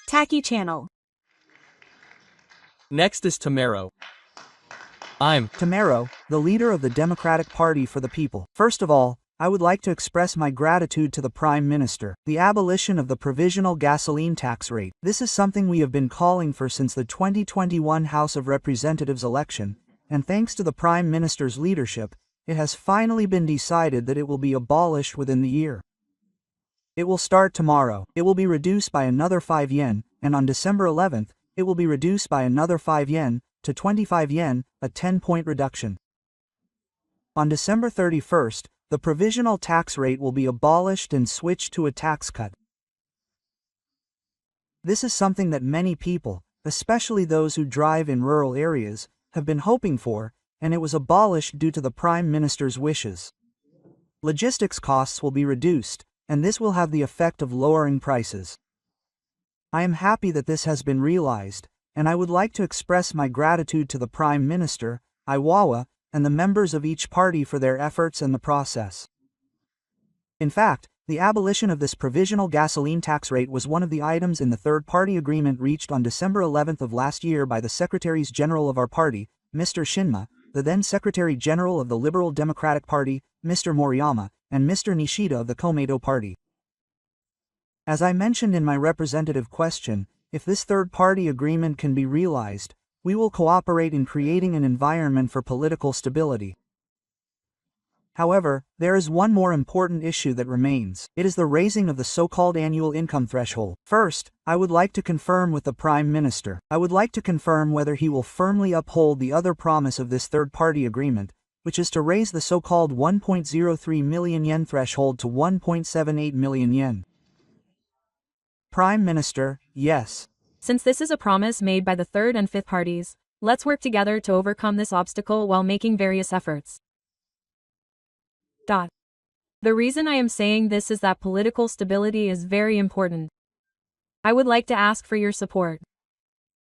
Tacky channel. Next is Tamaro. I'm Tamaro, the leader of the Democratic Party for the People. First of all, I would like to express my gratitude to the Prime Minister. The abolition of the provisional gasoline tax rate. This is something we have been calling for since the 2021 House of Representatives election, and thanks to the Prime Minister's leadership, it has finally been decided that it will be abolished within the year. It will start tomorrow. It will be reduced by another 5 yen, and on December 11th, it will be reduced by another 5 yen, to 25 yen, a 10-point reduction. On December 31st, the provisional tax rate will be abolished and switched to a tax cut. This is something that many people, especially those who drive in rural areas, have been hoping for, and it was abolished due to the Prime Minister's wishes. Logistics costs will be reduced, and this will have the effect of lowering prices. I am happy that this has been realized, and I would like to express my gratitude to the Prime Minister, Iwawa, and the members of each party for their efforts and the process. In fact, the abolition of this provisional gasoline tax rate was one of the items in the third-party agreement reached on December 11th of last year by the Secretaries General of our party, Mr. Shinma, the then Secretary General of the Liberal Democratic Party, Mr. Moriyama, and Mr. Nishida of the Komeito Party. As I mentioned in my representative question, if this third-party agreement can be realized, we will cooperate in creating an environment for political stability. However, there is one more important issue that remains. It is the raising of the so-called annual income threshold. First, I would like to confirm with the Prime Minister. I would like to confirm whether he will firmly uphold the other promise of this third-party agreement, which is to raise the so-called 1.03 million yen threshold to 1.78 million yen. Prime Minister, yes. Since this is a promise made by the third and fifth parties, let's work together to overcome this obstacle while making various efforts. The reason I am saying this is that political stability is very important. I would like to ask for your support.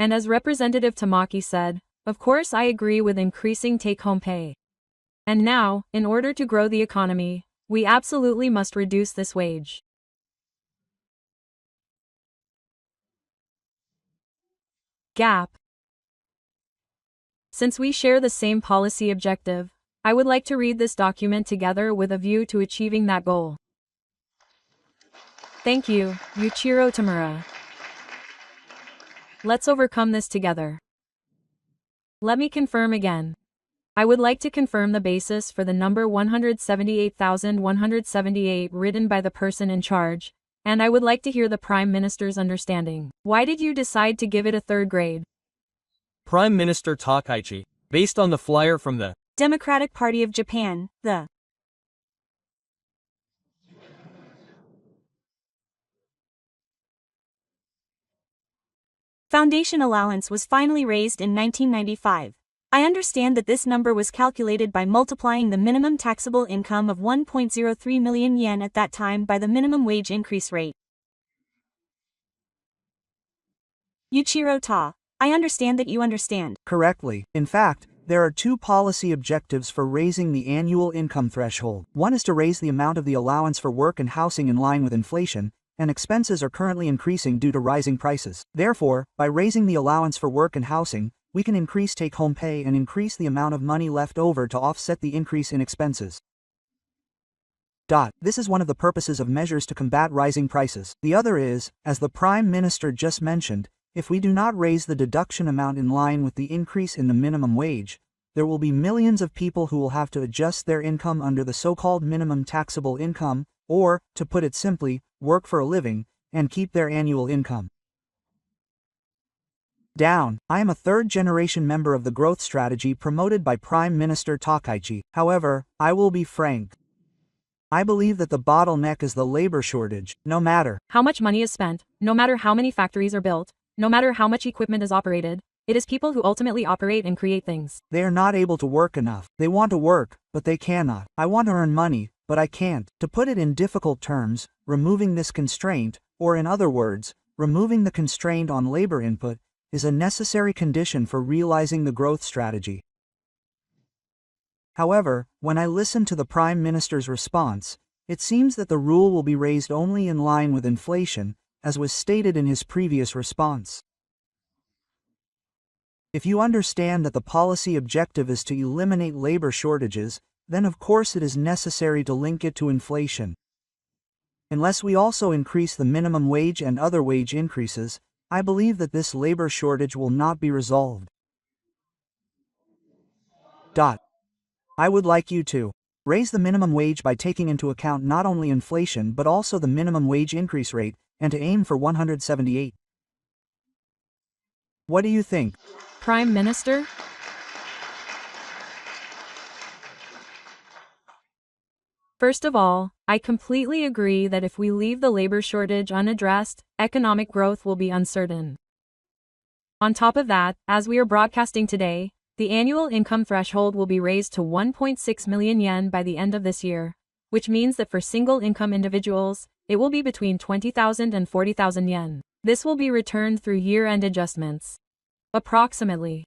And as Representative Tamaki said, of course I agree with increasing take-home pay. And now, in order to grow the economy, we absolutely must reduce this wage gap. Since we share the same policy objective, I would like to read this document together with a view to achieving that goal. Thank you, Yuichiro Tamura. Let's overcome this together. Let me confirm again. I would like to confirm the basis for the number 178,178 written by the person in charge, and I would like to hear the Prime Minister's understanding. Why did you decide to give it a third grade? Prime Minister Takaichi, based on the flyer from the Democratic Party of Japan, the foundation allowance was finally raised in 1995. I understand that this number was calculated by multiplying the minimum taxable income of 1.03 million yen at that time by the minimum wage increase rate. Yuichiro Ta, I understand that you understand. Correctly. In fact, there are two policy objectives for raising the annual income threshold. One is to raise the amount of the allowance for work and housing in line with inflation, and expenses are currently increasing due to rising prices. Therefore, by raising the allowance for work and housing, we can increase take-home pay and increase the amount of money left over to offset the increase in expenses. This is one of the purposes of measures to combat rising prices. The other is, as the Prime Minister just mentioned, if we do not raise the deduction amount in line with the increase in the minimum wage, there will be millions of people who will have to adjust their income under the so-called minimum taxable income, or, to put it simply, work for a living, and keep their annual income down. I am a third-generation member of the growth strategy promoted by Prime Minister Takaichi. However, I will be frank. I believe that the bottleneck is the labor shortage. No matter how much money is spent, no matter how many factories are built, no matter how much equipment is operated, it is people who ultimately operate and create things. They are not able to work enough. They want to work, but they cannot. I want to earn money, but I can't. To put it in difficult terms, removing this constraint, or in other words, removing the constraint on labor input, is a necessary condition for realizing the growth strategy. However, when I listen to the Prime Minister's response, it seems that the rule will be raised only in line with inflation, as was stated in his previous response. If you understand that the policy objective is to eliminate labor shortages, then of course it is necessary to link it to inflation. Unless we also increase the minimum wage and other wage increases, I believe that this labor shortage will not be resolved. I would like you to raise the minimum wage by taking into account not only inflation but also the minimum wage increase rate, and to aim for 178. What do you think? Prime Minister? First of all, I completely agree that if we leave the labor shortage unaddressed, economic growth will be uncertain. On top of that, as we are broadcasting today, the annual income threshold will be raised to 1.6 million yen by the end of this year, which means that for single-income individuals, it will be between 20,000 and 40,000 yen. This will be returned through year-end adjustments. Approximately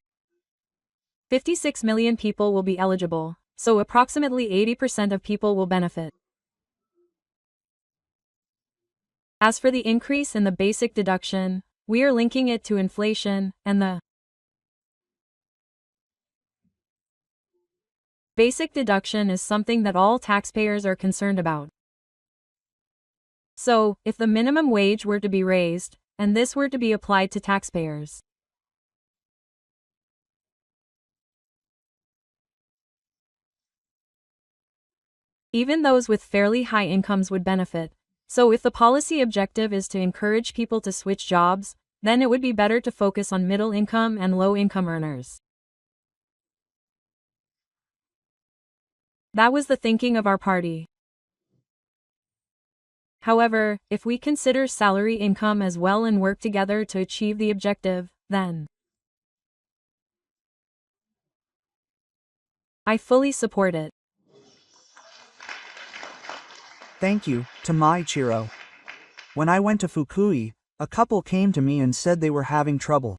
56 million people will be eligible, so approximately 80% of people will benefit. As for the increase in the basic deduction, we are linking it to inflation, and the basic deduction is something that all taxpayers are concerned about. So, if the minimum wage were to be raised, and this were to be applied to taxpayers, even those with fairly high incomes would benefit. So if the policy objective is to encourage people to switch jobs, then it would be better to focus on middle income and low income earners. That was the thinking of our party. However, if we consider salary income as well and work together to achieve the objective, then I fully support it. Thank you, Tamaichiro. When I went to Fukui, a couple came to me and said they were having trouble.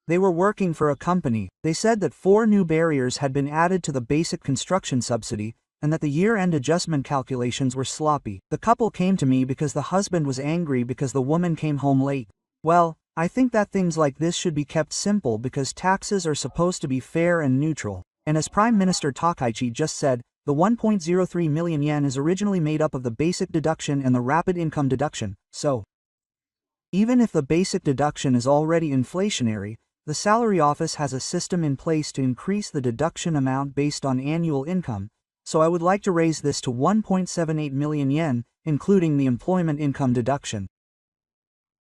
They were working for a company. They said that 4 new barriers had been added to the basic construction subsidy, and that the year-end adjustment calculations were sloppy. The couple came to me because the husband was angry because the woman came home late. Well, I think that things like this should be kept simple because taxes are supposed to be fair and neutral. And as Prime Minister Takaichi just said, the 1.03 million yen is originally made up of the basic deduction and the rapid income deduction, so even if the basic deduction is already inflationary, the Salary Office has a system in place to increase the deduction amount based on annual income, so I would like to raise this to 1.78 million yen, including the employment income deduction.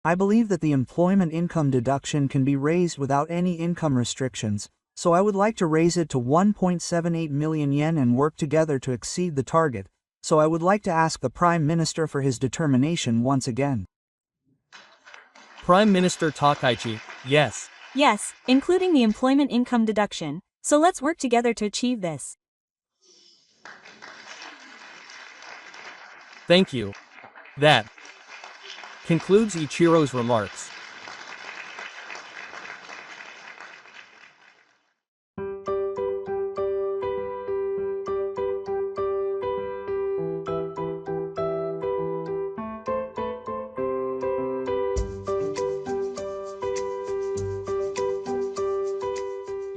I believe that the employment income deduction can be raised without any income restrictions, so I would like to raise it to 1.78 million yen and work together to exceed the target, so I would like to ask the Prime Minister for his determination once again. Prime Minister Takaichi, yes. Yes, including the employment income deduction, so let's work together to achieve this. Thank you. That concludes Ichiro's remarks.